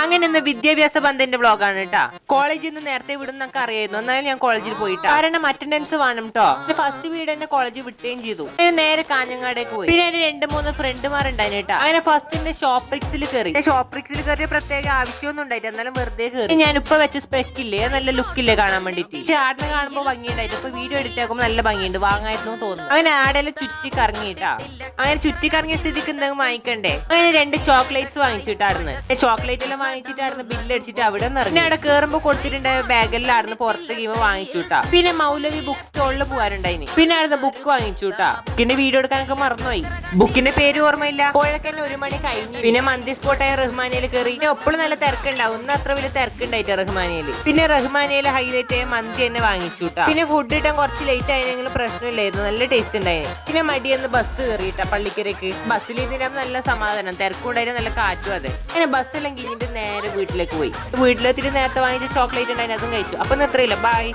അങ്ങനെ ഇന്ന് വിദ്യാഭ്യാസ ബന്ധന്റെ വ്ളോഗാണ് കേട്ടാ. കോളേജിൽ നിന്ന് നേരത്തെ വിടുന്നൊക്കെ അറിയായിരുന്നു, എന്നാലും ഞാൻ കോളേജിൽ പോയിട്ടാ. കാരണം അറ്റൻഡൻസ് വേണം കേട്ടോ. ഫസ്റ്റ് പീരീഡ് തന്നെ കോളേജിൽ വിട്ടുകയും ചെയ്തു. നേരെ കാഞ്ഞങ്ങാടേക്ക് പോയി. പിന്നെ എന്റെ 2-3 ഫ്രണ്ട്മാരുണ്ടായിരുന്നു കേട്ടാ. അങ്ങനെ ഫസ്റ്റ് ഷോപ്രിക്സിൽ കയറി. ഷോപ്രിക്സിൽ കയറിയ പ്രത്യേക ആവശ്യമൊന്നും ഉണ്ടായിട്ട്, എന്നാലും വെറുതെ കയറി. ഞാൻ ഇപ്പൊ വെച്ച സ്പെക്കില്ലേ, നല്ല ലുക്കില്ലേ കാണാൻ വേണ്ടിട്ട്. ചാടിനെ കാണുമ്പോൾ ഭംഗിയുണ്ടായിട്ട് ഇപ്പൊ വീഡിയോ എഡിറ്റ് ആക്കുമ്പോൾ നല്ല ഭംഗിയുണ്ട്, വാങ്ങായിരുന്നു തോന്നുന്നു. അങ്ങനെ ആടെല്ലാം ചുറ്റി കറങ്ങിട്ടാ. അങ്ങനെ ചുറ്റി കറങ്ങിയ സ്ഥിതിക്ക് എന്തെങ്കിലും വാങ്ങിക്കണ്ടേ. അങ്ങനെ 2 ചോക്ലേറ്റ്സ് വാങ്ങിച്ചിട്ടായിരുന്നു. ചോക്ലേറ്റ് എല്ലാം വാങ്ങിച്ചിട്ടായിരുന്നു ബില്ല് അടിച്ചിട്ട് അവിടെ നിന്ന് ഇറങ്ങി. അവിടെ കയറുമ്പോ കൊടുത്തിട്ടുണ്ടായ ബാഗെല്ലായിരുന്നു പുറത്ത് കീമ വാങ്ങിച്ചുട്ടാ. പിന്നെ മൗലവി ബുക്ക് സ്റ്റോളിൽ പോകാറുണ്ടായിന്. പിന്നെ ആയിരുന്നു ബുക്ക് വാങ്ങിച്ചുട്ടാ. ബുക്കിന്റെ വീഡിയോ എടുക്കാനൊക്കെ മറന്നുപോയി. ബുക്കിന്റെ പേര് ഓർമ്മയില്ല. പോഴക്കന്നെ 1 മണി കഴിഞ്ഞു. പിന്നെ മന്തി സ്പോട്ടായ റഹ്മാനിയിൽ കയറി. എപ്പോഴും നല്ല തിരക്കുണ്ടാവും, ഇന്ന് അത്ര വലിയ തിരക്കുണ്ടായിട്ട് റഹ്മാനിയിൽ. പിന്നെ റഹ്മാനിയിൽ ഹൈലൈറ്റ് ആയ മന്തി തന്നെ വാങ്ങിച്ചുട്ടാ. പിന്നെ ഫുഡ് കിട്ടാൻ കുറച്ച് ലേറ്റ് ആയെങ്കിലും പ്രശ്നമില്ലായിരുന്നു, നല്ല ടേസ്റ്റ് ഉണ്ടായിരുന്നു. പിന്നെ മടിയെന്ന് ബസ് കയറിയിട്ടാ പള്ളിക്കരക്ക്. ബസ്സിൽ ഇതിന്റെ നല്ല സമാധാനം, തിരക്കുണ്ടായിരുന്നു, നല്ല കാറ്റും. അതെ അങ്ങനെ ബസ്സെല്ലാം കഴിഞ്ഞിട്ട് നേരെ വീട്ടിലേക്ക് പോയി. വീട്ടിലെത്തിട്ട് നേരത്തെ വാങ്ങിച്ച ചോക്ലേറ്റ് ഉണ്ടായിരുന്നു, അതും കഴിച്ചു. അപ്പൊ അത്രയില്ല, ബൈ.